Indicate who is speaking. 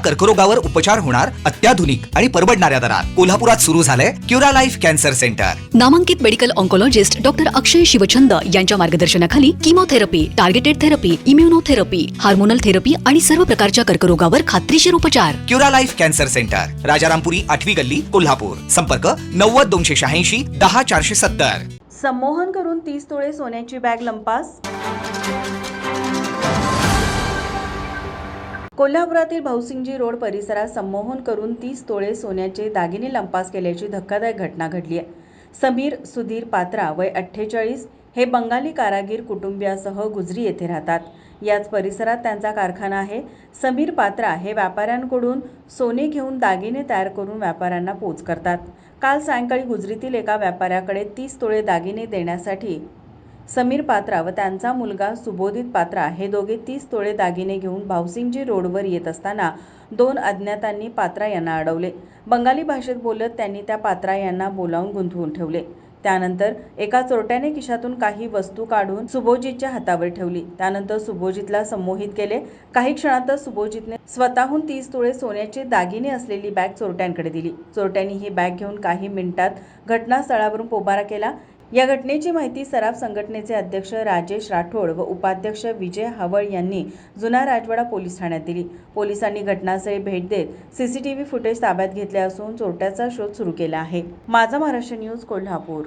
Speaker 1: कर्करोगावर उपचार होणार अत्याधुनिक आणि परवडणाऱ्या दरात कोल्हापुरात सुरू झालंय क्युरा लाईफ कॅन्सर सेंटर।
Speaker 2: नामांकित medical oncologist doctor Akshay Shivchand यांच्या मार्गदर्शनाखाली chemotherapy, targeted therapy, immunotherapy, hormonal therapy आणि सर्व प्रकारच्या कर्करोगावर खात्रीशीर उपचार।
Speaker 1: Cura Life Cancer Centre, Rajarampuri 8वी गल्ली, कोल्हापूर। संपर्क 90 286 10 470।
Speaker 3: संमोहन करून 30 तोळे सोन्याची बॅग लंपास। कोल्हापुरातील भाऊसिंगजी रोड परिसरात संमोहन करून 30 तोळे सोन्याचे दागिने लंपास केल्याची धक्कादायक घटना घडली आहे। समीर सुधीर पात्रा वय 48 हे बंगाली कारागीर कुटुंबियासह गुजरी येथे राहतात। याच परिसरात त्यांचा कारखाना आहे। समीर पात्रा हे व्यापाऱ्यांकडून सोने घेऊन दागिने तयार करून व्यापाऱ्यांना पोच करतात। काल सायंकाळी गुजरीतील एका व्यापाऱ्याकडे 30 तोळे दागिने देण्यासाठी समीर पात्रा व त्यांचा मुलगा सुबोधित पात्रा हे दोघे 30 तोळे दागिने घेऊन भाऊसिंगजी रोडवर येत असताना 2 अज्ञातांनी पात्रा यांना अडवले। बंगाली भाषेत बोलत त्यांनी त्या पात्रा यांना बोलावून गुंतवून ठेवले। त्यानंतर एका चोरट्याने खिशातून काही वस्तू काढून सुबोजितच्या हातावर ठेवली। त्यानंतर सुबोजितला संमोहित केले। काही क्षणातच सुबोजितने स्वतःहून 30 तोळे सोन्याचे दागिने असलेली बॅग चोरट्यांकडे दिली। चोरट्यांनी ही बॅग घेऊन काही मिनिटात घटनास्थळावरून पोबारा केला। या घटनेची माहिती सराफ संघटनेचे अध्यक्ष राजेश राठोड व उपाध्यक्ष विजय हावळ यांनी जुना राजवाडा पोलीस ठाण्यात दिली। पोलिसांनी घटनास्थळी भेट देत सीसीटीव्ही फुटेज ताब्यात घेतले असून चोरट्याचा शोध सुरू केला आहे। माझा महाराष्ट्र न्यूज, कोल्हापूर।